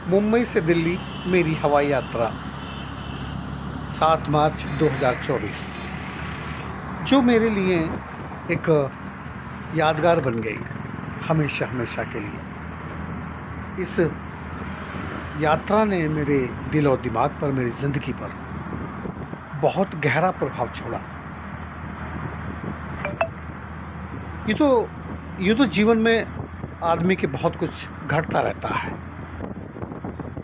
मुंबई से दिल्ली मेरी हवाई यात्रा 7 मार्च 2024 जो मेरे लिए एक यादगार बन गई हमेशा हमेशा के लिए। इस यात्रा ने मेरे दिल और दिमाग पर, मेरी ज़िंदगी पर बहुत गहरा प्रभाव छोड़ा। ये तो जीवन में आदमी के बहुत कुछ घटता रहता है,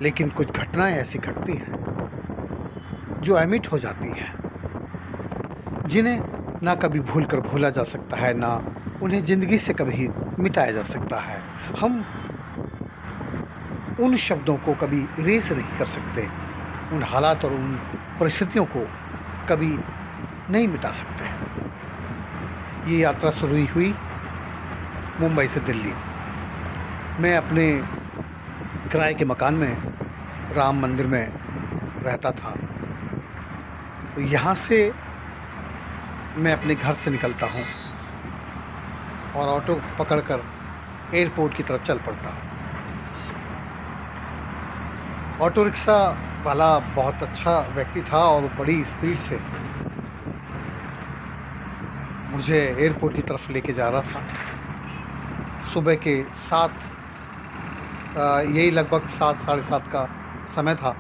लेकिन कुछ घटनाएं ऐसी घटती हैं जो अमिट हो जाती हैं, जिन्हें ना कभी भूल कर भूला जा सकता है, ना उन्हें ज़िंदगी से कभी मिटाया जा सकता है। हम उन शब्दों को कभी इरेज नहीं कर सकते, उन हालात और उन परिस्थितियों को कभी नहीं मिटा सकते। ये यात्रा शुरू हुई मुंबई से दिल्ली। मैं अपने किराए के मकान में राम मंदिर में रहता था। तो यहाँ से मैं अपने घर से निकलता हूँ और ऑटो पकड़कर एयरपोर्ट की तरफ चल पड़ता हूँ। ऑटो रिक्शा वाला बहुत अच्छा व्यक्ति था और बड़ी स्पीड से मुझे एयरपोर्ट की तरफ लेके जा रहा था। सुबह के 7 यही लगभग 7 साढ़े 7 का समय था।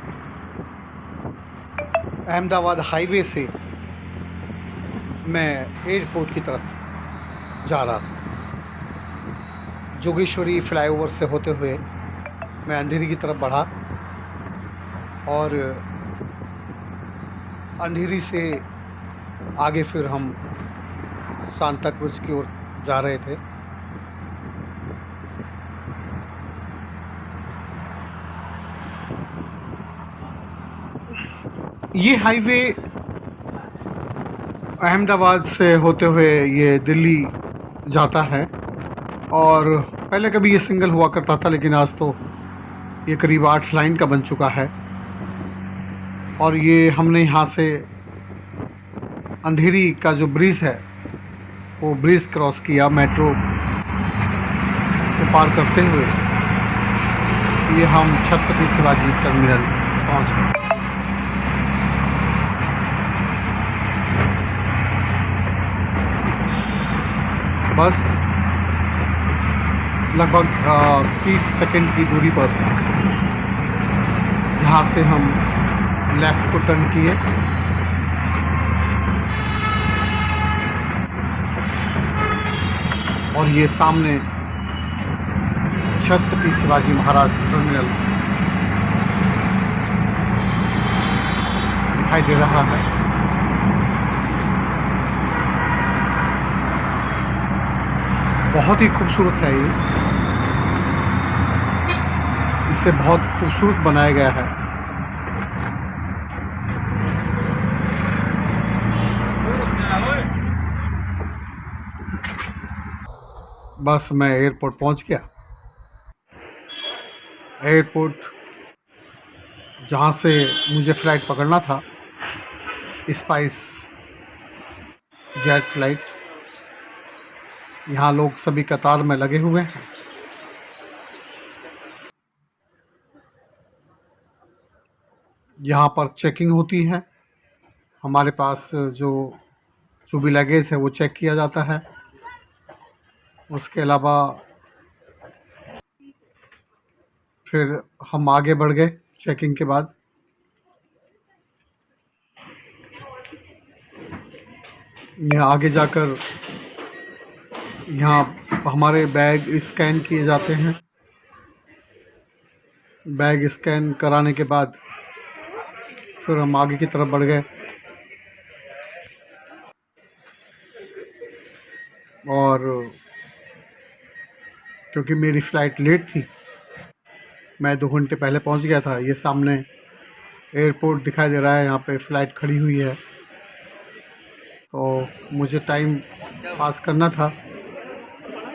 अहमदाबाद हाईवे से मैं एयरपोर्ट की तरफ जा रहा था। जोगेश्वरी फ्लाईओवर से होते हुए मैं अंधेरी की तरफ बढ़ा और अंधेरी से आगे फिर हम सांता क्रूज की ओर जा रहे थे। ये हाईवे अहमदाबाद से होते हुए ये दिल्ली जाता है और पहले कभी ये सिंगल हुआ करता था, लेकिन आज तो ये करीब 8 लाइन का बन चुका है। और ये हमने यहाँ से अंधेरी का जो ब्रिज है वो ब्रिज क्रॉस किया, मेट्रो को पार करते हुए ये हम छत्रपति शिवाजी टर्मिनल पहुँच गए। बस लगभग 30 सेकंड की दूरी पर यहाँ से हम लेफ़्ट को टर्न किए और ये सामने छत्रपति शिवाजी महाराज टर्मिनल दिखाई दे रहा है। बहुत ही खूबसूरत है ये, इसे बहुत खूबसूरत बनाया गया है। बस मैं एयरपोर्ट पहुंच गया। एयरपोर्ट जहां से मुझे फ़्लाइट पकड़ना था, स्पाइस जेट फ्लाइट, यहाँ लोग सभी कतार में लगे हुए हैं। यहाँ पर चेकिंग होती है। हमारे पास जो भी लगेज है वो चेक किया जाता है। उसके अलावा फिर हम आगे बढ़ गए चेकिंग के बाद। यहाँ आगे जाकर यहाँ हमारे बैग स्कैन किए जाते हैं। बैग स्कैन कराने के बाद फिर हम आगे की तरफ बढ़ गए और क्योंकि मेरी फ़्लाइट लेट थी, मैं 2 घंटे पहले पहुंच गया था। ये सामने एयरपोर्ट दिखाई दे रहा है, यहाँ पे फ़्लाइट खड़ी हुई है। तो मुझे टाइम पास करना था।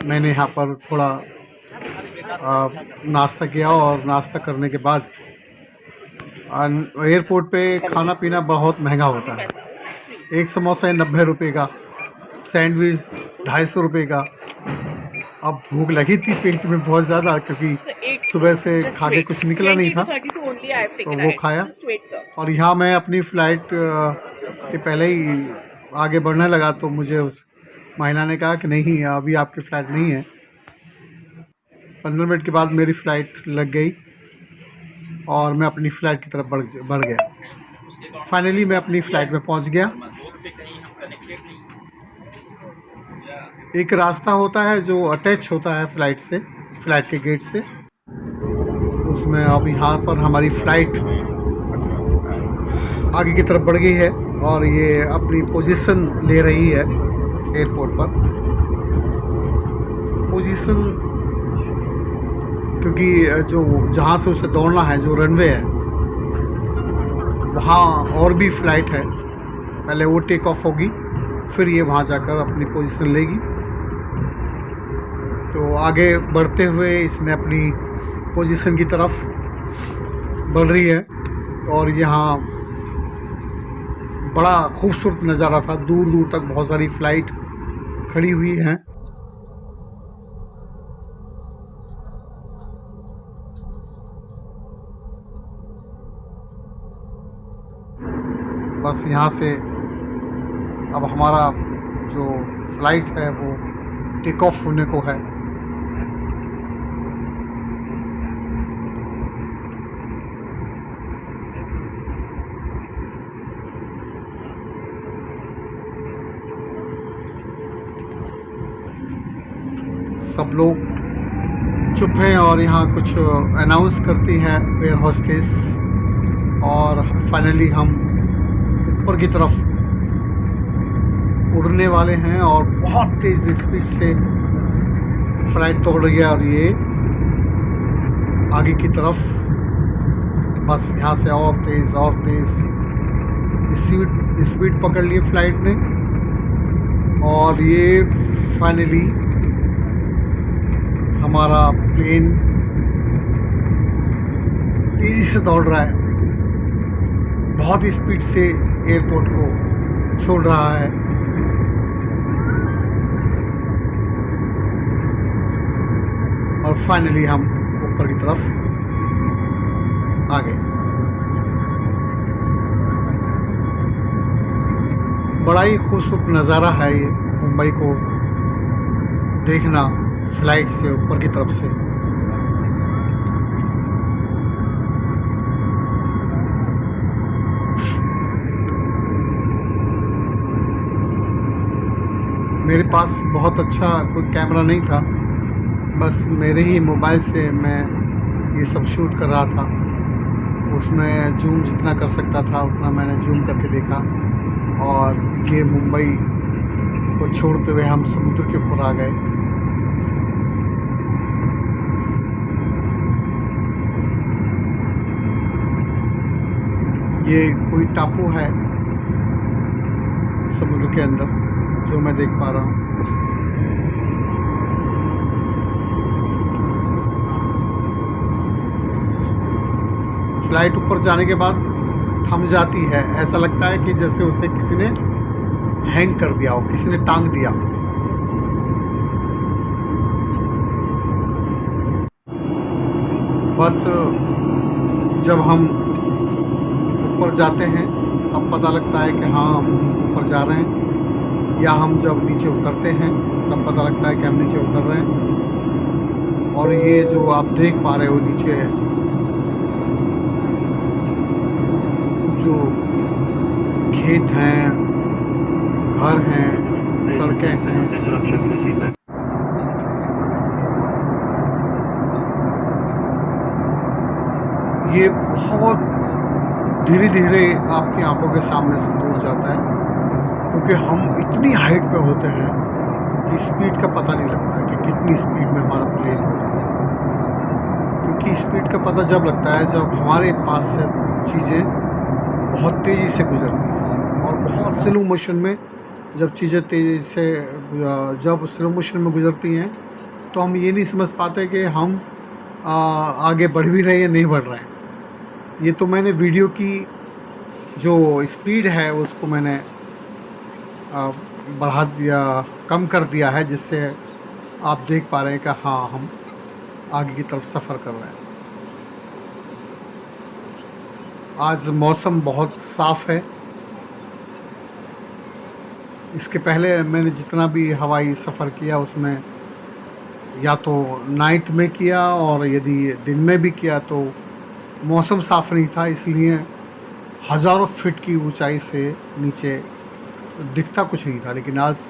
मैंने यहाँ पर थोड़ा नाश्ता किया और नाश्ता करने के बाद एयरपोर्ट पे खाना पीना बहुत महंगा होता है। एक समोसा है 90 रुपये का, सैंडविच 250 रुपये का। अब भूख लगी थी पेट में बहुत ज़्यादा, क्योंकि सुबह से खा के कुछ निकला नहीं था, तो वो खाया। और यहाँ मैं अपनी फ़्लाइट के पहले ही आगे बढ़ने लगा, तो मुझे उस महिला ने कहा कि नहीं, अभी आपकी फ़्लाइट नहीं है। 15 मिनट के बाद मेरी फ़्लाइट लग गई और मैं अपनी फ़्लाइट की तरफ बढ़ गया। फाइनली मैं अपनी फ़्लाइट में पहुंच गया। एक रास्ता होता है जो अटैच होता है फ़्लाइट से, फ़्लाइट के गेट से, उसमें अब यहाँ पर हमारी फ़्लाइट आगे की तरफ बढ़ गई है और ये अपनी पोजीशन ले रही है एयरपोर्ट पर। पोजीशन क्योंकि जो जहाँ से उसे दौड़ना है, जो रनवे है, वहाँ और भी फ़्लाइट है। पहले वो टेक ऑफ होगी, फिर ये वहाँ जाकर अपनी पोजीशन लेगी। तो आगे बढ़ते हुए इसने अपनी पोजीशन की तरफ बढ़ रही है और यहाँ बड़ा खूबसूरत नज़ारा था। दूर दूर तक बहुत सारी फ़्लाइट खड़ी हुई हैं। बस यहाँ से अब हमारा जो फ़्लाइट है वो टेक ऑफ होने को है। सब लोग चुप हैं और यहाँ कुछ अनाउंस करती है एयर होस्टेस, और फाइनली हम ऊपर की तरफ उड़ने वाले हैं और बहुत तेज़ स्पीड से फ्लाइट दौड़ रही है और ये आगे की तरफ बस यहाँ से और तेज़ स्पीड पकड़ लिए फ्लाइट ने और ये फाइनली हमारा प्लेन तेज़ी से दौड़ रहा है, बहुत ही स्पीड से एयरपोर्ट को छोड़ रहा है। और फाइनली हम ऊपर की तरफ आ गए। बड़ा ही खूबसूरत नज़ारा है ये मुंबई को देखना फ्लाइट से ऊपर की तरफ से। मेरे पास बहुत अच्छा कोई कैमरा नहीं था, बस मेरे ही मोबाइल से मैं ये सब शूट कर रहा था। उसमें जूम जितना कर सकता था उतना मैंने जूम करके देखा और ये मुंबई को छोड़ते हुए हम समुद्र के ऊपर आ गए। ये कोई टापू है समुद्र के अंदर जो मैं देख पा रहा हूँ। फ्लाइट ऊपर जाने के बाद थम जाती है, ऐसा लगता है कि जैसे उसे किसी ने हैंग कर दिया हो, किसी ने टांग दिया हो। बस जब हम ऊपर जाते हैं तब पता लगता है कि हाँ हम ऊपर जा रहे हैं, या हम जब नीचे उतरते हैं तब पता लगता है कि हम नीचे उतर रहे हैं। और ये जो आप देख पा रहे हो नीचे है जो खेत हैं, घर हैं, सड़कें हैं। ये बहुत धीरे धीरे आपकी आंखों के सामने से दूर जाता है, क्योंकि हम इतनी हाइट पे होते हैं कि स्पीड का पता नहीं लगता कि कितनी स्पीड में हमारा प्लेन हो रहा है। क्योंकि स्पीड का पता जब लगता है जब हमारे पास से चीज़ें बहुत तेज़ी से गुजरती हैं, और बहुत स्लो मोशन में जब चीज़ें तेज़ी से जब स्लो मोशन में गुजरती हैं तो हम ये नहीं समझ पाते कि हम आगे बढ़ भी रहे हैं या नहीं बढ़ रहे हैं। ये तो मैंने वीडियो की जो स्पीड है उसको मैंने बढ़ा दिया, कम कर दिया है, जिससे आप देख पा रहे हैं कि हाँ हम आगे की तरफ सफ़र कर रहे हैं। आज मौसम बहुत साफ़ है। इसके पहले मैंने जितना भी हवाई सफ़र किया उसमें या तो नाइट में किया, और यदि दिन में भी किया तो मौसम साफ़ नहीं था, इसलिए हज़ारों फीट की ऊंचाई से नीचे दिखता कुछ नहीं था। लेकिन आज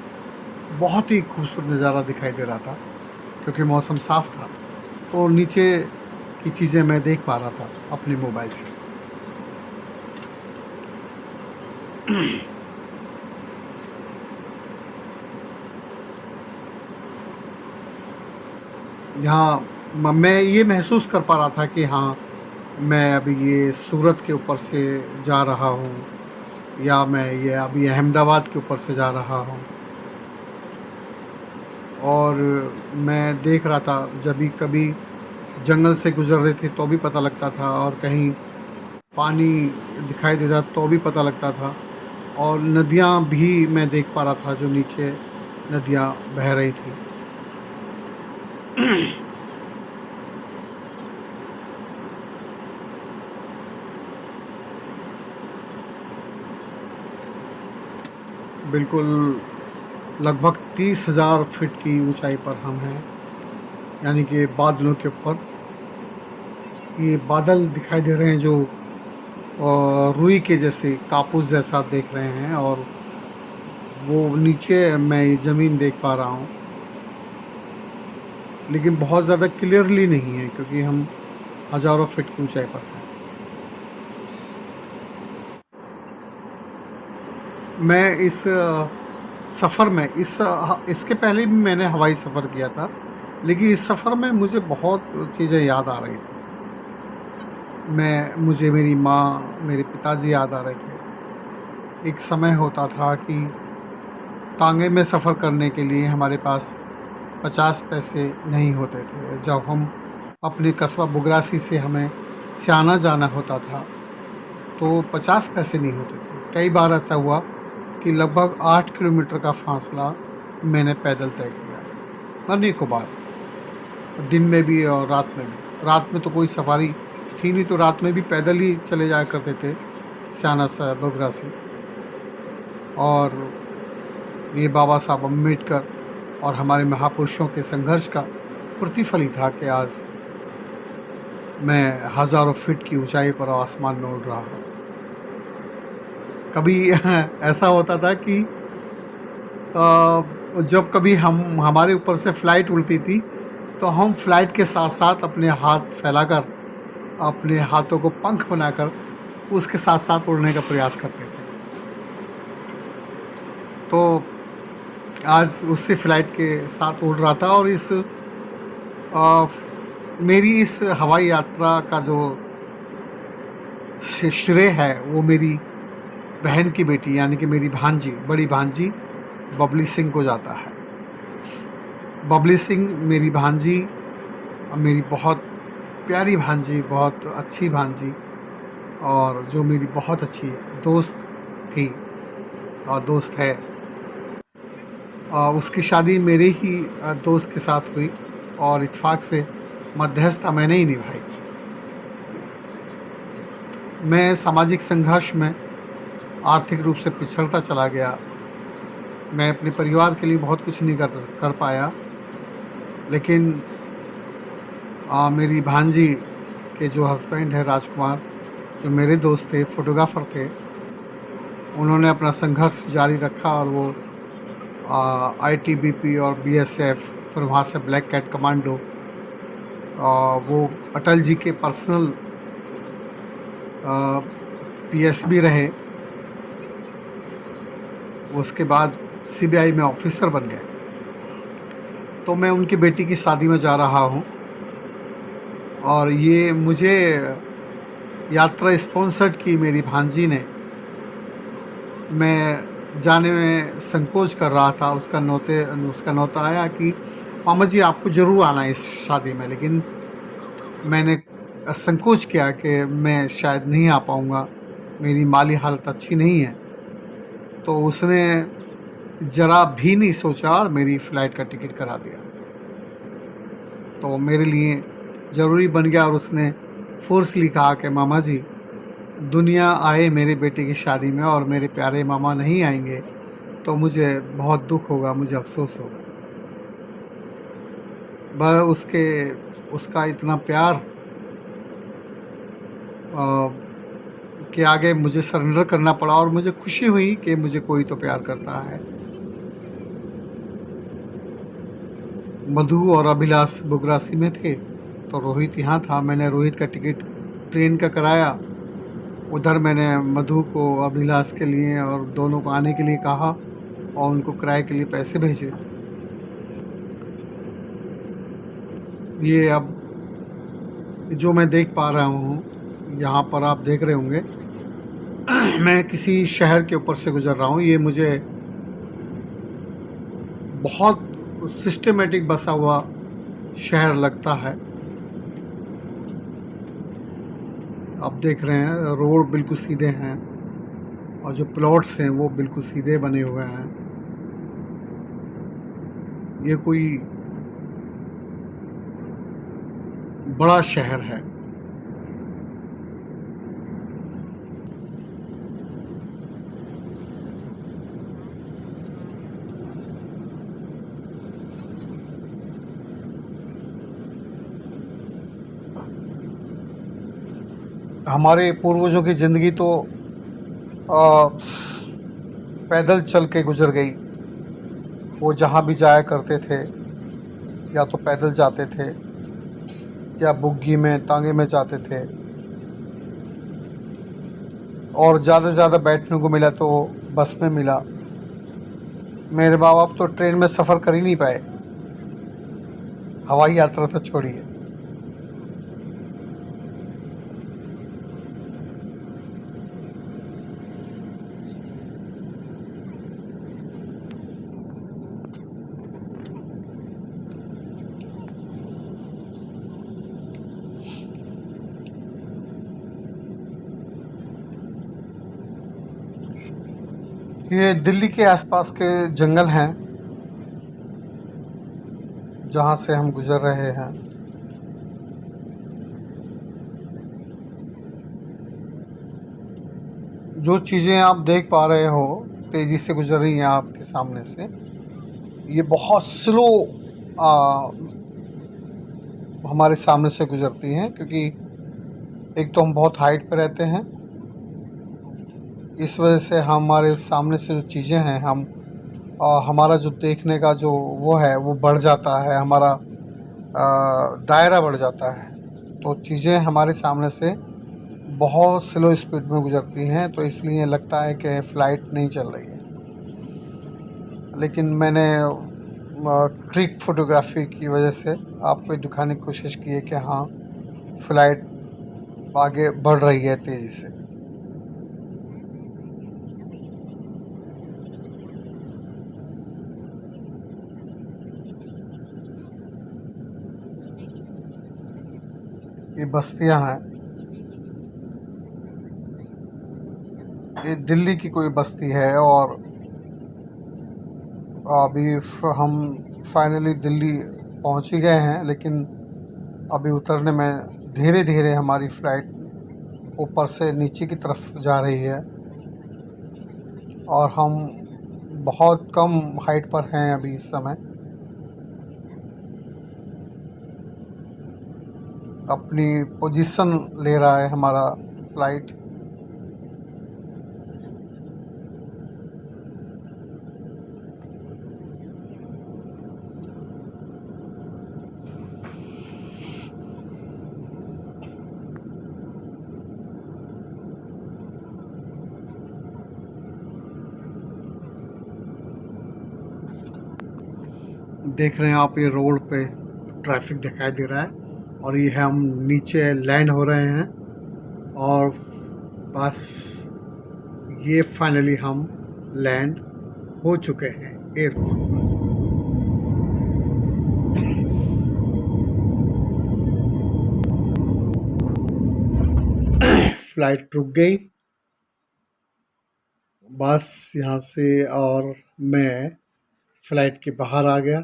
बहुत ही खूबसूरत नज़ारा दिखाई दे रहा था क्योंकि मौसम साफ़ था और नीचे की चीज़ें मैं देख पा रहा था अपने मोबाइल से। यहाँ मैं ये महसूस कर पा रहा था कि हाँ, मैं अभी ये सूरत के ऊपर से जा रहा हूँ, या मैं ये अभी अहमदाबाद के ऊपर से जा रहा हूँ। और मैं देख रहा था, जब भी कभी जंगल से गुजर रहे थे तो भी पता लगता था, और कहीं पानी दिखाई देता तो भी पता लगता था, और नदियाँ भी मैं देख पा रहा था जो नीचे नदियाँ बह रही थी। बिल्कुल लगभग 30,000 फीट की ऊंचाई पर हम हैं, यानी कि बादलों के ऊपर। ये बादल दिखाई दे रहे हैं जो रुई के जैसे, कापूस जैसा देख रहे हैं, और वो नीचे मैं ये ज़मीन देख पा रहा हूँ, लेकिन बहुत ज़्यादा क्लियरली नहीं है क्योंकि हम हज़ारों फीट की ऊंचाई पर हैं। मैं इस सफ़र में इसके पहले भी मैंने हवाई सफ़र किया था, लेकिन इस सफ़र में मुझे बहुत चीज़ें याद आ रही थी। मुझे मेरी माँ, मेरे पिताजी याद आ रहे थे। एक समय होता था कि टांगे में सफ़र करने के लिए हमारे पास 50 पैसे नहीं होते थे। जब हम अपने कस्बा बुगरासी से हमें स्याना जाना होता था तो 50 पैसे नहीं होते थे। कई बार ऐसा हुआ कि लगभग 8 किलोमीटर का फासला मैंने पैदल तय किया, अनेकों बार, दिन में भी और रात में भी। रात में तो कोई सफारी थी नहीं, तो रात में भी पैदल ही चले जाया करते थे स्याना से बुगरासी। और ये बाबा साहब अम्बेडकर और हमारे महापुरुषों के संघर्ष का प्रतिफल ही था कि आज मैं हज़ारों फीट की ऊंचाई पर आसमान में उड़ रहा हूँ। कभी ऐसा होता था कि जब कभी हमारे ऊपर से फ़्लाइट उड़ती थी तो हम फ्लाइट के साथ साथ अपने हाथ फैलाकर, अपने हाथों को पंख बनाकर उसके साथ साथ उड़ने का प्रयास करते थे। तो आज उसी फ़्लाइट के साथ उड़ रहा था, और मेरी इस हवाई यात्रा का जो श्रेय है वो मेरी बहन की बेटी, यानी कि मेरी भांजी, बड़ी भांजी बबली सिंह को जाता है। बबली सिंह मेरी भांजी, मेरी बहुत प्यारी भांजी, बहुत अच्छी भांजी, और जो मेरी बहुत अच्छी दोस्त थी और दोस्त है। उसकी शादी मेरे ही दोस्त के साथ हुई, और इत्तेफाक से मध्यस्थता मैंने ही निभाई। मैं सामाजिक संघर्ष में आर्थिक रूप से पिछड़ता चला गया। मैं अपने परिवार के लिए बहुत कुछ नहीं कर पाया, लेकिन मेरी भांजी के जो हस्बैंड है राजकुमार, जो मेरे दोस्त थे, फोटोग्राफ़र थे, उन्होंने अपना संघर्ष जारी रखा, और वो ITBP और BSF, फिर वहाँ से ब्लैक कैट कमांडो, वो अटल जी के पर्सनल PS भी रहे। उसके बाद CBI में ऑफिसर बन गए। तो मैं उनकी बेटी की शादी में जा रहा हूँ, और ये मुझे यात्रा स्पॉन्सर्ड की मेरी भांजी ने। मैं जाने में संकोच कर रहा था, उसका नौता आया कि मामा जी आपको ज़रूर आना है इस शादी में, लेकिन मैंने संकोच किया कि मैं शायद नहीं आ पाऊँगा, मेरी माली हालत अच्छी नहीं है। तो उसने ज़रा भी नहीं सोचा और मेरी फ़्लाइट का टिकट करा दिया। तो मेरे लिए ज़रूरी बन गया, और उसने फोर्सली कहा कि मामा जी दुनिया आए मेरे बेटे की शादी में और मेरे प्यारे मामा नहीं आएंगे तो मुझे बहुत दुख होगा, मुझे अफसोस होगा। वह उसका इतना प्यार के आगे मुझे सरेंडर करना पड़ा और मुझे खुशी हुई कि मुझे कोई तो प्यार करता है। मधु और अभिलाष बुगरासी में थे तो रोहित यहाँ था। मैंने रोहित का टिकट ट्रेन का कराया। उधर मैंने मधु को अभिलाष के लिए और दोनों को आने के लिए कहा और उनको किराए के लिए पैसे भेजे। ये अब जो मैं देख पा रहा हूँ, यहाँ पर आप देख रहे होंगे, मैं किसी शहर के ऊपर से गुजर रहा हूँ। ये मुझे बहुत सिस्टमेटिक बसा हुआ शहर लगता है। आप देख रहे हैं रोड बिल्कुल सीधे हैं और जो प्लॉट्स हैं वो बिल्कुल सीधे बने हुए हैं। ये कोई बड़ा शहर है। हमारे पूर्वजों की ज़िंदगी तो पैदल चल के गुजर गई। वो जहाँ भी जाया करते थे या तो पैदल जाते थे या बुग्गी में तांगे में जाते थे, और ज़्यादा से ज़्यादा बैठने को मिला तो बस में मिला। मेरे माँ बाप तो ट्रेन में सफ़र कर ही नहीं पाए, हवाई यात्रा तो छोड़िए। ये दिल्ली के आसपास के जंगल हैं जहाँ से हम गुजर रहे हैं। जो चीज़ें आप देख पा रहे हो तेज़ी से गुजर रही हैं आपके सामने से, ये बहुत स्लो हमारे सामने से गुजरती हैं, क्योंकि एक तो हम बहुत हाइट पे रहते हैं। इस वजह से हमारे सामने से जो चीज़ें हैं हमारा जो देखने का जो वो है वो बढ़ जाता है, हमारा दायरा बढ़ जाता है। तो चीज़ें हमारे सामने से बहुत स्लो स्पीड में गुजरती हैं, तो इसलिए लगता है कि फ़्लाइट नहीं चल रही है। लेकिन मैंने ट्रिक फ़ोटोग्राफी की वजह से आपको दिखाने की कोशिश की है कि हाँ, फ़्लाइट आगे बढ़ रही है तेज़ी से। ये बस्तियां हैं, ये दिल्ली की कोई बस्ती है और अभी हम फाइनली दिल्ली पहुंच ही गए हैं। लेकिन अभी उतरने में धीरे धीरे हमारी फ़्लाइट ऊपर से नीचे की तरफ जा रही है और हम बहुत कम हाइट पर हैं अभी इस समय। अपनी पोजीशन ले रहा है हमारा फ़्लाइट। देख रहे हैं आप, ये रोड पे ट्रैफिक दिखाई दे रहा है और ये हम नीचे लैंड हो रहे हैं और बस ये फाइनली हम लैंड हो चुके हैं एयरपोर्ट पर। फ्लाइट रुक गई बस यहाँ से और मैं फ्लाइट के बाहर आ गया।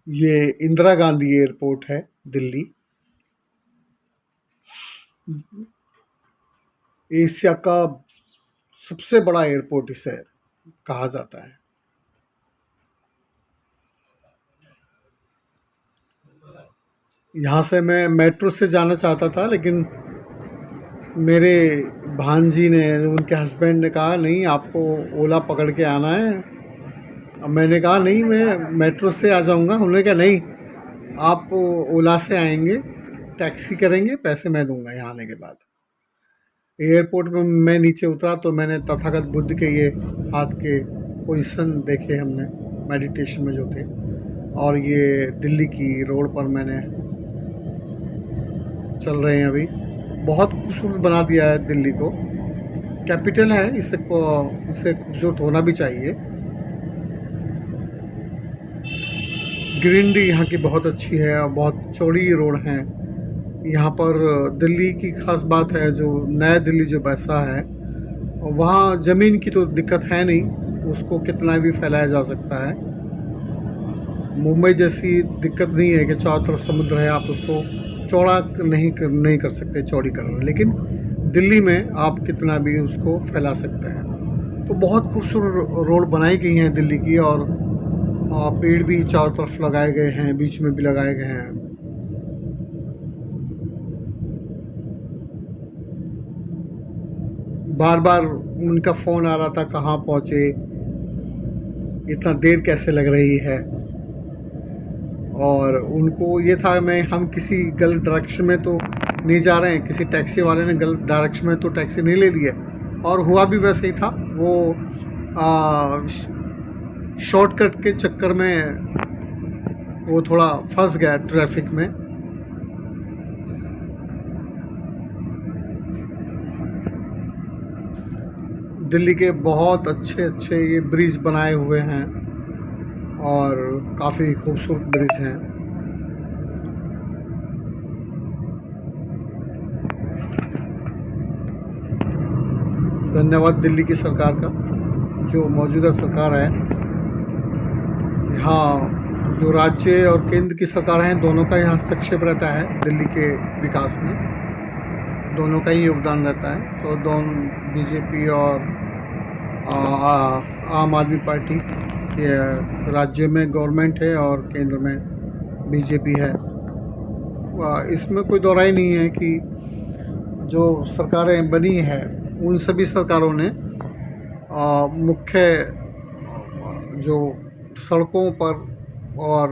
ये इंदिरा गांधी एयरपोर्ट है दिल्ली। एशिया का सबसे बड़ा एयरपोर्ट इसे कहा जाता है। यहाँ से मैं मेट्रो से जाना चाहता था, लेकिन मेरे भांजी ने, उनके हस्बैंड ने कहा नहीं, आपको ओला पकड़ के आना है। अब मैंने कहा नहीं, मैं मेट्रो से आ जाऊँगा। उन्होंने कहा नहीं, आप ओला से आएंगे, टैक्सी करेंगे, पैसे मैं दूंगा यहाँ आने के बाद। एयरपोर्ट में मैं नीचे उतरा तो मैंने तथागत बुद्ध के ये हाथ के पोजीशन देखे हमने, मेडिटेशन में जो थे। और ये दिल्ली की रोड पर मैंने चल रहे हैं अभी। बहुत खूबसूरत बना दिया है दिल्ली को। कैपिटल है, इसे खूबसूरत होना भी चाहिए। ग्रीनरी यहाँ की बहुत अच्छी है और बहुत चौड़ी रोड है यहाँ पर। दिल्ली की खास बात है, जो नया दिल्ली जो बसा है, वहाँ ज़मीन की तो दिक्कत है नहीं, उसको कितना भी फैलाया जा सकता है। मुंबई जैसी दिक्कत नहीं है कि चारों तरफ समुद्र है, आप उसको चौड़ा नहीं कर सकते, चौड़ीकरण। लेकिन दिल्ली में आप कितना भी उसको फैला सकते हैं। तो बहुत खूबसूरत रोड बनाई गई हैं दिल्ली की, और पेड़ भी चारों तरफ लगाए गए हैं, बीच में भी लगाए गए हैं। बार बार उनका फ़ोन आ रहा था, कहाँ पहुँचे, इतना देर कैसे लग रही है। और उनको ये था हम किसी गलत डायरेक्शन में तो नहीं जा रहे हैं, किसी टैक्सी वाले ने गलत डायरेक्शन में तो टैक्सी नहीं ले ली है। और हुआ भी वैसे ही था, वो शॉर्टकट के चक्कर में वो थोड़ा फंस गया ट्रैफिक में। दिल्ली के बहुत अच्छे अच्छे ये ब्रिज बनाए हुए हैं और काफ़ी खूबसूरत ब्रिज हैं। धन्यवाद दिल्ली की सरकार का, जो मौजूदा सरकार है। यहाँ जो राज्य और केंद्र की सरकार हैं, दोनों का यहाँ हस्तक्षेप रहता है दिल्ली के विकास में, दोनों का ही योगदान रहता है। तो दोनों बीजेपी और आम आदमी पार्टी के राज्य में गवर्नमेंट है और केंद्र में बीजेपी है। इसमें कोई दो राय नहीं है कि जो सरकारें बनी हैं, उन सभी सरकारों ने मुख्य जो सड़कों पर और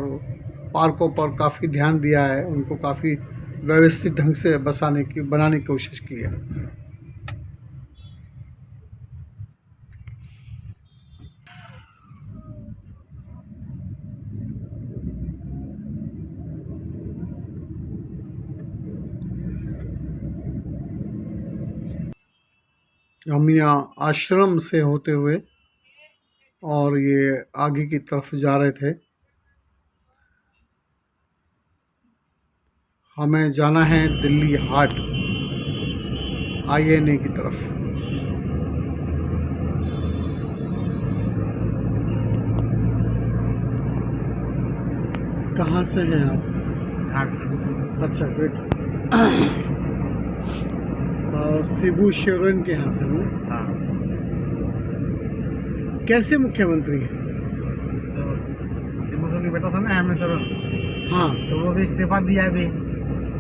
पार्कों पर काफ़ी ध्यान दिया है, उनको काफ़ी व्यवस्थित ढंग से बनाने की कोशिश की है। हम यहाँ आश्रम से होते हुए और ये आगे की तरफ जा रहे थे। हमें जाना है दिल्ली हाट, INA की तरफ। कहाँ से हैं आप? अच्छा, ग्रेट। शिबू सोरेन के यहाँ से हैं। हाँ। कैसे मुख्यमंत्री हैं? शिबू सोरेन का बेटा था ना हेमंत सोरेन, हाँ, तो वो भी इस्तीफा दिया अभी,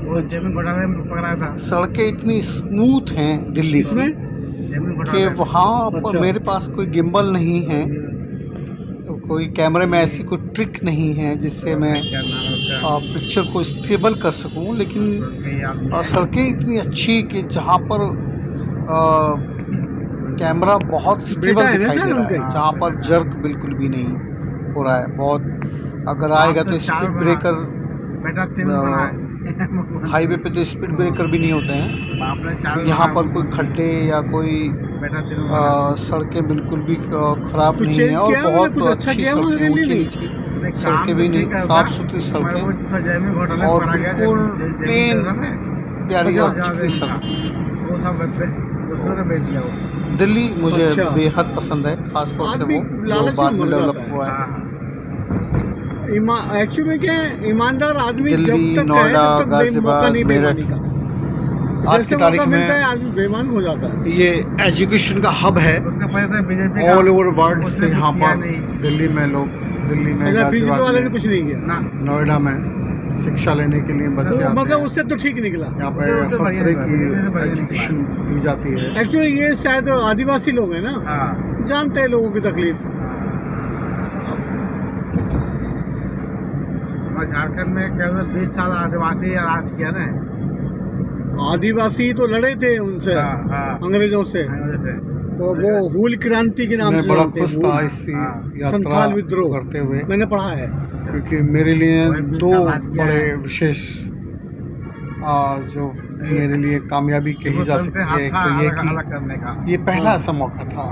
वो जमीन घोटाले में पकड़ा था। सड़कें इतनी स्मूथ हैं दिल्ली में जमीन कि घोटाले वहाँ पर अच्छा। मेरे पास कोई गिम्बल नहीं है, कोई कैमरे में ऐसी कोई ट्रिक नहीं है जिससे मैं क्या नाम है उसका, पिक्चर को स्टेबल कर सकूं। लेकिन कहीं याद नहीं है। सड़कें इतनी अच्छी कि जहाँ पर कैमरा बहुत स्टेबल बेटा है ना दिखाई दे शायद रहा है, उनका? जहाँ पर जर्क बिल्कुल भी नहीं हो रहा है। बहुत अगर आएगा तो स्पीड ब्रेकर, बेटा 3 बना है। हाईवे पे तो स्पीड ब्रेकर भी नहीं होते हैं। बाप ने 4 तो यहाँ पर कोई खड्डे या कोई बेटा 3 सड़कें बिल्कुल भी खराब कुछ नहीं चेंज है, और किया है बहुत उन्होंने? कुछ अच्छा अच्छी किया है सड़कें, उन्होंने? ऊंची नहीं। नीची सड़कें भी नहीं, साफ सुथरी सड़कें जमीन घोटाले और पकड़ा गया, बिल्कुल जमीन प्लेन प्यारी और चिकनी सड़क। वो सब दूसरों को बेच दिया वो। दिल्ली मुझे अच्छा। बेहद पसंद है, खासतौर से आदमी वो जो लालच में बाद में मर डेवलप जाता है। हुआ है। हाँ, एक्चुअली में क्या है, ईमानदार आदमी जब दिल्ली, तक है नोएडा, तब तक मौका गाजियाबाद, नहीं मेरठ। बेईमानी का। आज जैसे की तारीख मौका मिलता है में आदमी बेईमान हो जाता है। ये एजुकेशन का हब है। उसका पहले था बीजेपी ऑल ओवर वर्ल्ड से यहाँ किया पर नहीं। दिल्ली में लोग, दिल्ली में, अच्छा, बीजेपी वाले गाजियाबाद ने में, कुछ नहीं किया। ना नोएडा में शिक्षा लेने के लिए बच्चे आते मतलब हैं। उससे तो ठीक निकला। यहाँ उससे पर हर बढ़िया तरह निकला, दिल्ली से की बढ़िया एजुकेशन दी जाती है। एक्चुअली ये शायद आदिवासी लोग हैं ना, हाँ जानते हैं लोगों की तकलीफ। और झारखंड में क्या 20 साल आदिवासी राज किया ना। आदिवासी तो लड़े थे उनसे, हाँ अंग्रेजों से। जैसे तो वो हूल क्रांति के नाम मैं से बड़ा जानते हैं, खुश हूल। था इस यात्रा संथाल विद्रोह करते हुए, मैंने पढ़ा है। क्योंकि मेरे लिए वही 20 दो साल आज किया बड़े है। विशेष जो मेरे लिए कामयाबी कही जा सकती है। एक तो ये अलग करने का कि ये पहला ऐसा मौका था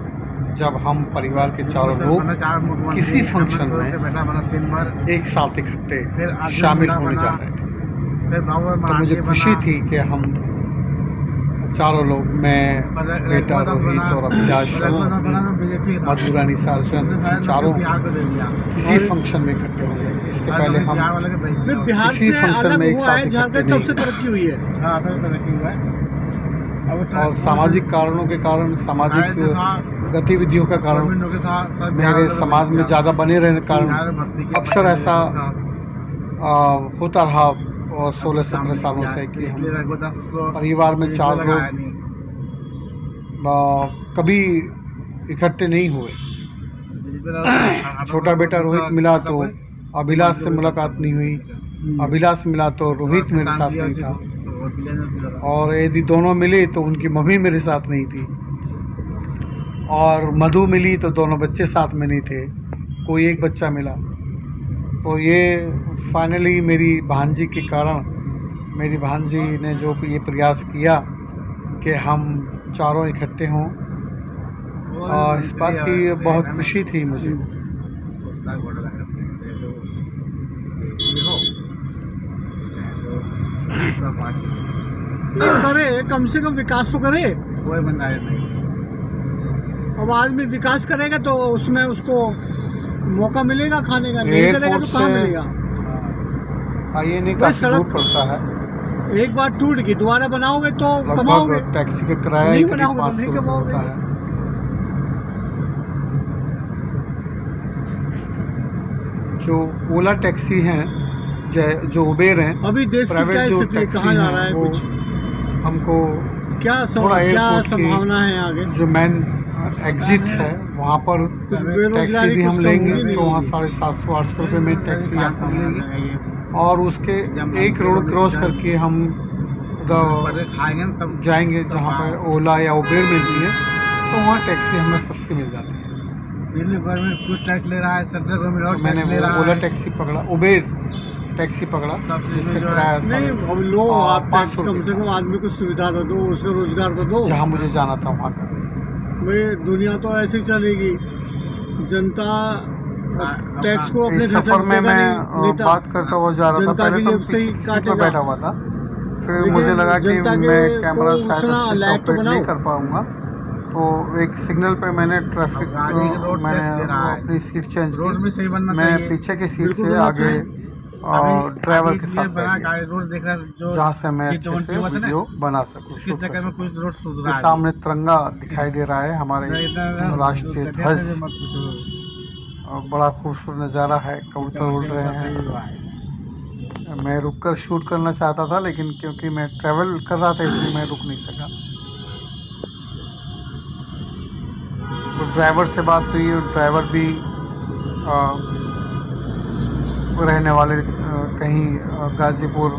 जब हम परिवार के चारों लोग किसी फंक्शन में बेटा बना 3 बार, एक साथ इकट्ठे फिर आदमी शामिल बड़ा होने बना, जा रहे थे। फिर बाबू तो मुझे खुशी थी कि हम चारों लोग, मैं, बेटा रोहित और अभिलाष, बीजेपी मधुरानी सार्जन, चारों बिहार को दे दिया। किसी फंक्शन में इकट्ठे होंगे। इसके पहले हम बिहार वाले को फिर बिहार किसी से फंक्शन अलग में एक हुआ साथ है इकट्ठे झारखंड, तब नहीं। से तरक्की हुई है। हाँ तब तरक्की हुआ है। अब और सामाजिक कारणों के कारण, सामाजिक गतिविधियों का कारण, मेरे समाज में ज़्यादा बने रहने के कारण अक्सर ऐसा होता रहा। और 16-17 सालों से कि हम परिवार में 4 लोग कभी इकट्ठे नहीं हुए। छोटा बेटा रोहित मिला तो अभिलाष से मुलाकात नहीं हुई, अभिलाष मिला तो रोहित मेरे साथ नहीं था, और यदि दोनों मिले तो उनकी मम्मी मेरे साथ नहीं थी, और मधु मिली तो दोनों बच्चे साथ में नहीं थे, कोई एक बच्चा मिला। तो ये फाइनली मेरी भांजी के कारण, मेरी भांजी ने जो ये प्रयास किया कि हम चारों इकट्ठे हों, और इस बात की बहुत खुशी थी मुझे। करे, कम से कम विकास तो करे। कोई बंदा नहीं। अब आदमी विकास करेगा तो उसमें उसको मौका मिलेगा खाने का, नहीं करेगा तो कहाँ मिलेगा। आइए नहीं काफी दूर पड़ता है। एक बार टूट गई, दोबारा बनाओगे तो कमाओगे, लगभग टैक्सी का किराया नहीं करीब बनाओगे तो 500 नहीं रुपये कमाओगे। होता है। जो ओला टैक्सी हैं, जो उबेर हैं, अभी देश की प्राइवेट क्या जो स्थिति है, टैक्सी कहाँ जा हैं, रहा है वो कुछ, हमको क्या थोड़ा क्या एयरपोर्ट की संभावना है आगे। जो मेन एग्जिट है वहाँ पर कुछ टैक्सी बेरोजगारी भी कुछ हम कम लेंगे होगी नहीं। तो वहाँ 750-800 रुपये में टैक्सी आपको मिलेगी, और उसके 1 रोड क्रॉस करके हम उधर खाएंगे तब जाएंगे जहाँ पर ओला या उबेर मिलती है, तो वहाँ टैक्सी हमें सस्ती मिल जाती है। दिल्ली गवर्नमेंट कुछ टैक्स ले रहा है, सेंट्रल गवर्नमेंट और मैंने टैक्स ले रहा ओला है। टैक्सी पकड़ा, उबेर टैक्सी पकड़ा, जिसका किराया नहीं, अब लो आप टैक्स 500 कम से कम आदमी को सुविधा तो दो, उसका रोजगार तो दो। जहाँ मुझे जाना था वहाँ का। भाई दुनिया तो ऐसे ही चलेगी, जनता टैक्स को अपने इस सफर में मैं बात करता हुआ जा रहा था। जनता पहले की तो जेब से ही पीछे सीट पर काटेगा। बैठा हुआ था, फिर लेकिन मुझे लगा कि जनता के मैं कैमरा को शायद उतना अच्छे से लायक तो ऑपरेट नहीं बनाओ। कर पाऊंगा, तो एक सिग्नल पे मैंने ट्रैफिक गाड़ी का रोड मैंने टैक्स दे रहा है। अपनी सीट चेंज रोड की। भी सही बनना मैं चाहिए। पीछे की सीट बिल्कुल से बनना आगे और ड्राइवर के साथ बैठ गया, रोड देख रहा है जो जहाँ से मैं अच्छे T20 से हुआ था ना, वीडियो बना सकूँ। इसके चक्कर में कुछ रोड सुधरा ये है। सामने तिरंगा दिखाई दे रहा है, हमारे इतना राष्ट्रीय घटिया ध्वज, से मत पूछो। और बड़ा खूबसूरत नज़ारा है, कबूतर उड़ रहे हैं। मैं रुककर शूट करना चाहता था, लेकिन क्योंकि मैं ट्रैवल कर रहा था इसलिए मैं रुक नहीं सका। तो ड्राइवर से बात हुई, और ड्राइवर भी रहने वाले कहीं गाज़ीपुर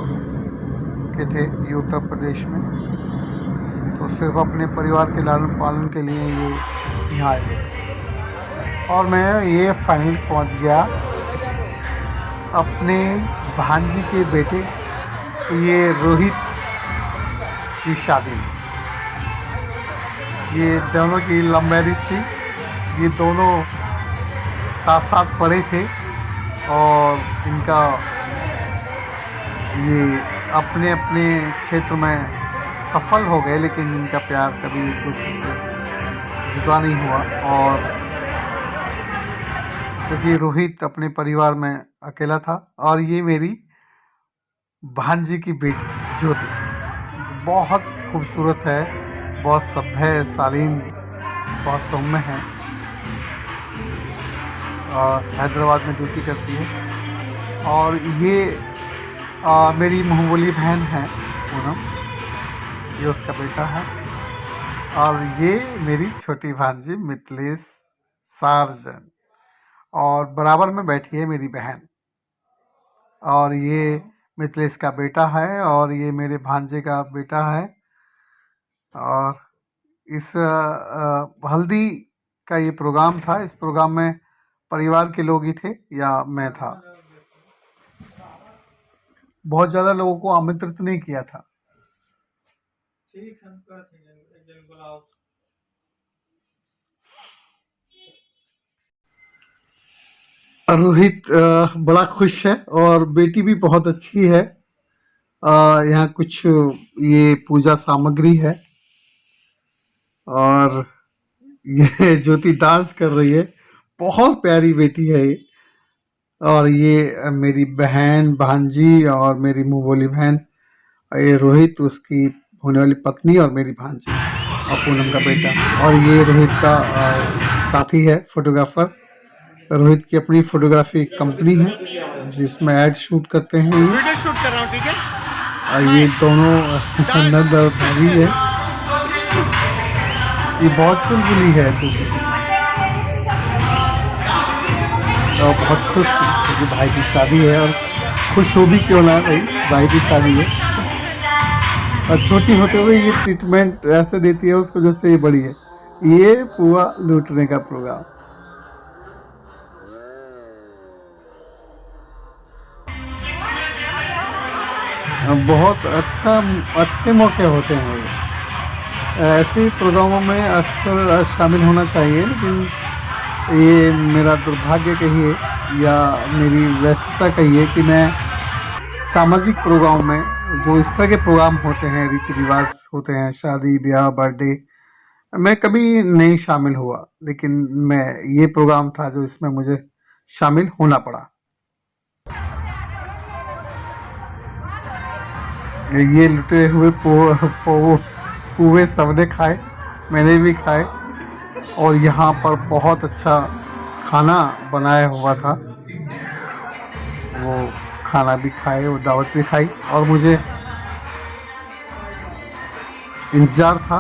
के थे, ये उत्तर प्रदेश में। तो सिर्फ अपने परिवार के लालन पालन के लिए ये यहाँ आए थे, और मैं ये फाइनल पहुँच गया अपने भांजी के बेटे ये रोहित की शादी में। ये दोनों की लव मैरिज थी, ये दोनों साथ साथ पढ़े थे, और इनका ये अपने अपने क्षेत्र में सफल हो गए, लेकिन इनका प्यार कभी एक दूसरे से जुदा नहीं हुआ। और क्योंकि रोहित अपने परिवार में अकेला था। और ये मेरी भांजी की बेटी ज्योति, जो बहुत खूबसूरत है, बहुत सभ्य है, शालीन, बहुत सौम्य है और हैदराबाद में ड्यूटी करती है। और ये मेरी मुँहबोली बहन है पूनम, ये उसका बेटा है। और ये मेरी छोटी भांजी मिथिलेश सार्जन, और बराबर में बैठी है मेरी बहन। और ये मिथिलेश का बेटा है और ये मेरे भांजे का बेटा है। और इस हल्दी का ये प्रोग्राम था। इस प्रोग्राम में परिवार के लोग ही थे या मैं था। बहुत ज़्यादा लोगों को आमंत्रित नहीं किया था। रोहित बड़ा खुश है और बेटी भी बहुत अच्छी है। यहाँ कुछ ये पूजा सामग्री है और ये ज्योति डांस कर रही है। बहुत प्यारी बेटी है ये। और ये मेरी बहन भांजी और मेरी मुँह बोली बहन, ये रोहित उसकी होने वाली पत्नी और मेरी भांजी और पूनम का बेटा। और ये रोहित का साथी है फोटोग्राफर। रोहित की अपनी फोटोग्राफी कंपनी है जिसमें ऐड शूट करते हैं। वीडियो शूट कर रहा हूँ, ठीक है। ये दोनों नंद और भाभी है। ये बहुत चुलबुली है और बहुत खुश थी क्योंकि भाई की शादी है। और खुश हो भी क्यों ना भाई, भाई की शादी है। और छोटी होते हुए ये ट्रीटमेंट ऐसे देती है उसको जैसे ये बड़ी है। ये पुआ लूटने का प्रोग्राम। बहुत अच्छे मौके होते हैं ये। ऐसे प्रोग्रामों में अक्सर शामिल होना चाहिए, लेकिन ये मेरा दुर्भाग्य कहिए या मेरी व्यस्तता कहिए कि मैं सामाजिक प्रोग्राम में, जो इस तरह के प्रोग्राम होते हैं, रीति रिवाज होते हैं, शादी ब्याह बर्थडे, मैं कभी नहीं शामिल हुआ। लेकिन मैं ये प्रोग्राम था जो इसमें मुझे शामिल होना पड़ा। ये लुटे हुए पुए सबने खाए, मैंने भी खाए। और यहाँ पर बहुत अच्छा खाना बनाया हुआ था, वो खाना भी खाए, वो दावत भी खाई। और मुझे इंतज़ार था।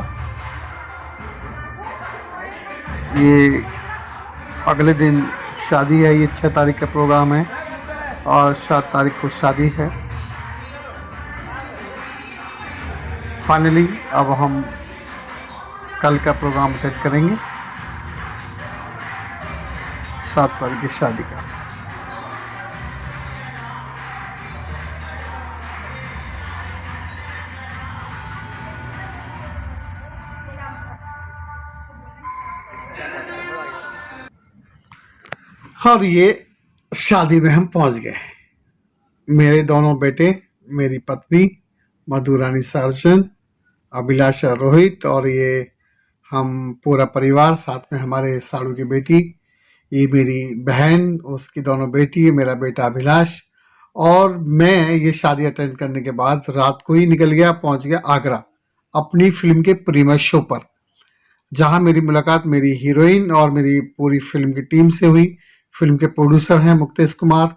ये अगले दिन शादी है, ये 6 तारीख का प्रोग्राम है और 7 तारीख को शादी है। फाइनली अब हम कल का प्रोग्राम अटेंड करेंगे, 7 तारीख की शादी का। और ये शादी में हम पहुंच गए। मेरे दोनों बेटे, मेरी पत्नी मधुरानी सार्जन, अभिलाषा रोहित, और ये हम पूरा परिवार, साथ में हमारे साड़ू की बेटी, ये मेरी बहन, उसकी दोनों बेटी, मेरा बेटा अभिलाष। और मैं ये शादी अटेंड करने के बाद रात को ही निकल गया, पहुंच गया आगरा अपनी फिल्म के प्रीमियर शो पर, जहां मेरी मुलाकात मेरी हीरोइन और मेरी पूरी फिल्म की टीम से हुई। फिल्म के प्रोड्यूसर हैं मुकेश कुमार,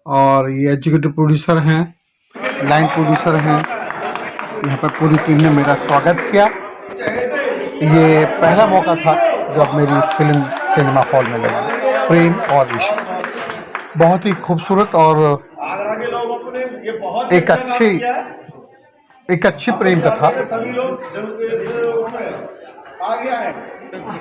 और ये एग्जीक्यूटिव प्रोड्यूसर हैं, लाइन प्रोड्यूसर हैं। यहाँ पर पूरी टीम ने मेरा स्वागत किया। ये पहला मौका था जब मेरी फिल्म सिनेमा हॉल में लगी, प्रेम और इश्क। बहुत ही खूबसूरत और एक अच्छी प्रेम कथा।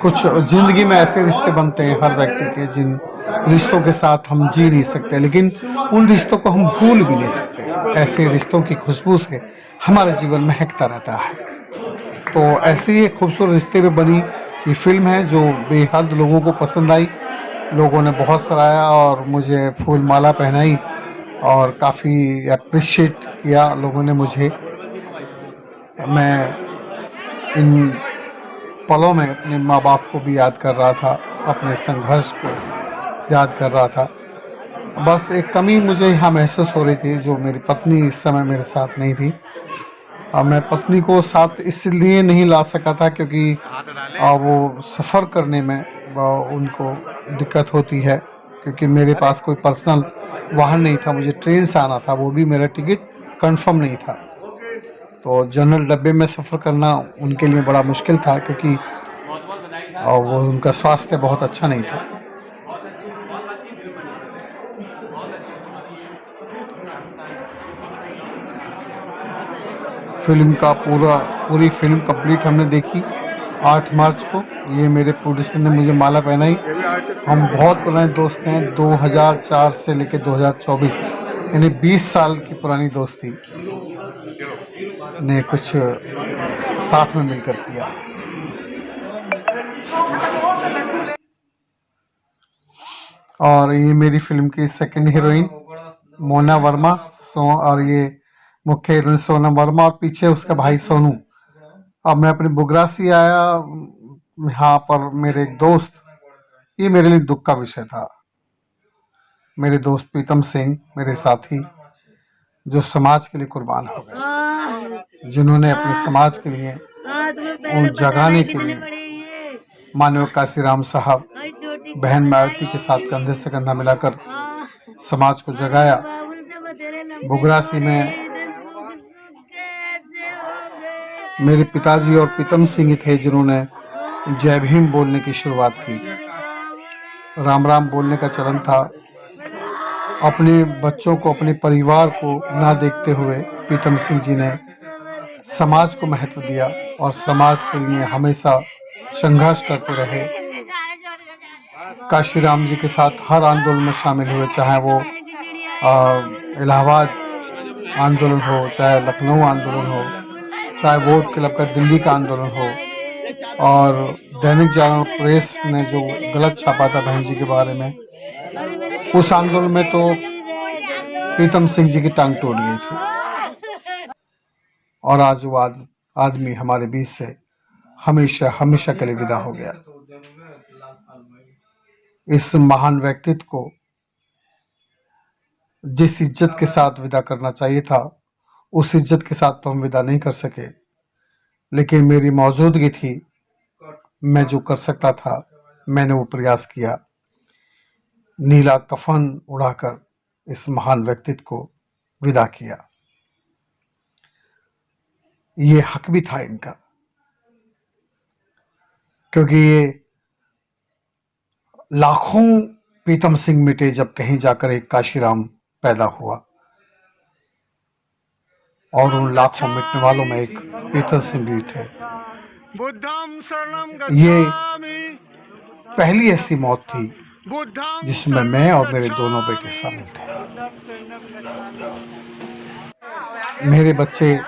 कुछ जिंदगी में ऐसे रिश्ते बनते हैं हर व्यक्ति के, जिन रिश्तों के साथ हम जी नहीं सकते, लेकिन उन रिश्तों को हम भूल भी नहीं सकते। ऐसे रिश्तों की खुशबू से हमारे जीवन महकता रहता है। तो ऐसे ही एक खूबसूरत रिश्ते पे बनी ये फिल्म है, जो बेहद लोगों को पसंद आई। लोगों ने बहुत सराहा और मुझे फूल माला पहनाई और काफ़ी अप्रिशिएट किया लोगों ने मुझे। मैं इन पलों में अपने माँ बाप को भी याद कर रहा था, अपने संघर्ष को याद कर रहा था। बस एक कमी मुझे यहाँ महसूस हो रही थी, जो मेरी पत्नी इस समय मेरे साथ नहीं थी। अब मैं पत्नी को साथ इसलिए नहीं ला सका था क्योंकि वो सफ़र करने में उनको दिक्कत होती है, क्योंकि मेरे पास कोई पर्सनल वाहन नहीं था। मुझे ट्रेन से आना था, वो भी मेरा टिकट कंफर्म नहीं था। तो जनरल डब्बे में सफ़र करना उनके लिए बड़ा मुश्किल था, क्योंकि वो उनका स्वास्थ्य बहुत अच्छा नहीं था। फिल्म का पूरी फिल्म कंप्लीट हमने देखी 8 मार्च को। ये मेरे प्रोड्यूसर ने मुझे माला पहनाई। हम बहुत पुराने दोस्त हैं, 2004 से लेकर 2024, यानी 20 साल की पुरानी दोस्ती ने कुछ साथ में मिलकर किया। और ये मेरी फिल्म की सेकंड हीरोइन मोना वर्मा, और ये मुख्य हीरोइन सोनम वर्मा, और पीछे उसका भाई सोनू। अब मैं अपने बुगरा से आया यहाँ पर। मेरे एक दोस्त, ये मेरे लिए दुख का विषय था। मेरे दोस्त प्रीतम सिंह, मेरे साथी, जो समाज के लिए कुर्बान हो गए, जिन्होंने अपने समाज के लिए उन जगाने के लिए मानव काशीराम साहब, बहन मायावती के साथ कंधे से कंधा मिलाकर समाज को जगाया। बुगरासी में मेरे पिताजी और प्रीतम सिंह थे जिन्होंने जय भीम बोलने की शुरुआत की। राम राम बोलने का चलन था। अपने बच्चों को, अपने परिवार को ना देखते हुए प्रीतम सिंह जी ने समाज को महत्व दिया और समाज के लिए हमेशा संघर्ष करते रहे। काशीराम जी के साथ हर आंदोलन में शामिल हुए, चाहे वो इलाहाबाद आंदोलन हो, चाहे लखनऊ आंदोलन हो, चाहे वोट क्लब का दिल्ली का आंदोलन हो, और दैनिक जागरण प्रेस ने जो गलत छापा था बहन जी के बारे में, उस आंदोलन में तो प्रीतम सिंह जी की टांग टूट गई थी। और आज वो आदमी हमारे बीच से हमेशा हमेशा के लिए विदा हो गया। इस महान व्यक्तित्व को जिस इज्जत के साथ विदा करना चाहिए था, उस इज्जत के साथ तो हम विदा नहीं कर सके, लेकिन मेरी मौजूदगी थी। मैं जो कर सकता था मैंने वो प्रयास किया। नीला कफन उड़ाकर इस महान व्यक्तित्व को विदा किया। ये हक भी था इनका, क्योंकि ये लाखों प्रीतम सिंह मिटे जब कहीं जाकर एक काशीराम पैदा हुआ, और उन लाखों मिटने वालों में एक प्रीतम सिंह भी थे। ये पहली ऐसी मौत थी जिसमें मैं और मेरे दोनों बेटे शामिल थे। मेरे बच्चे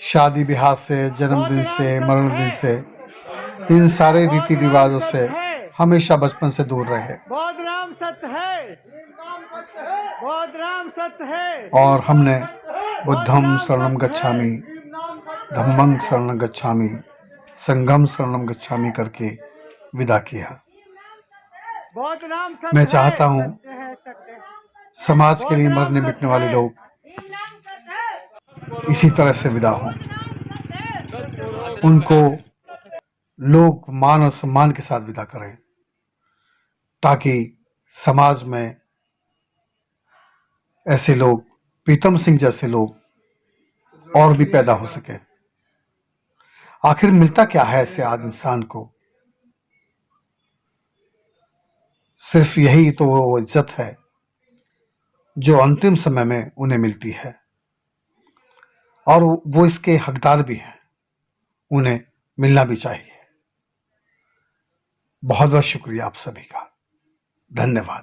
शादी ब्याह से, जन्मदिन से, मरण दिन से, इन सारे रीति रिवाजों से हमेशा बचपन से दूर रहे। और हमने बुद्धं शरणं गच्छामि, धम्मं शरणं गच्छामि, संघं शरणं गच्छामि करके विदा किया। मैं चाहता हूँ समाज के लिए मरने मिटने वाले लोग इसी तरह से विदा हों। उनको लोग मान और सम्मान के साथ विदा करें, ताकि समाज में ऐसे लोग, प्रीतम सिंह जैसे लोग और भी पैदा हो सके। आखिर मिलता क्या है ऐसे आदि इंसान को? सिर्फ यही तो वो इज्जत है जो अंतिम समय में उन्हें मिलती है, और वो इसके हकदार भी हैं। उन्हें मिलना भी चाहिए। बहुत बहुत शुक्रिया आप सभी का। धन्यवाद।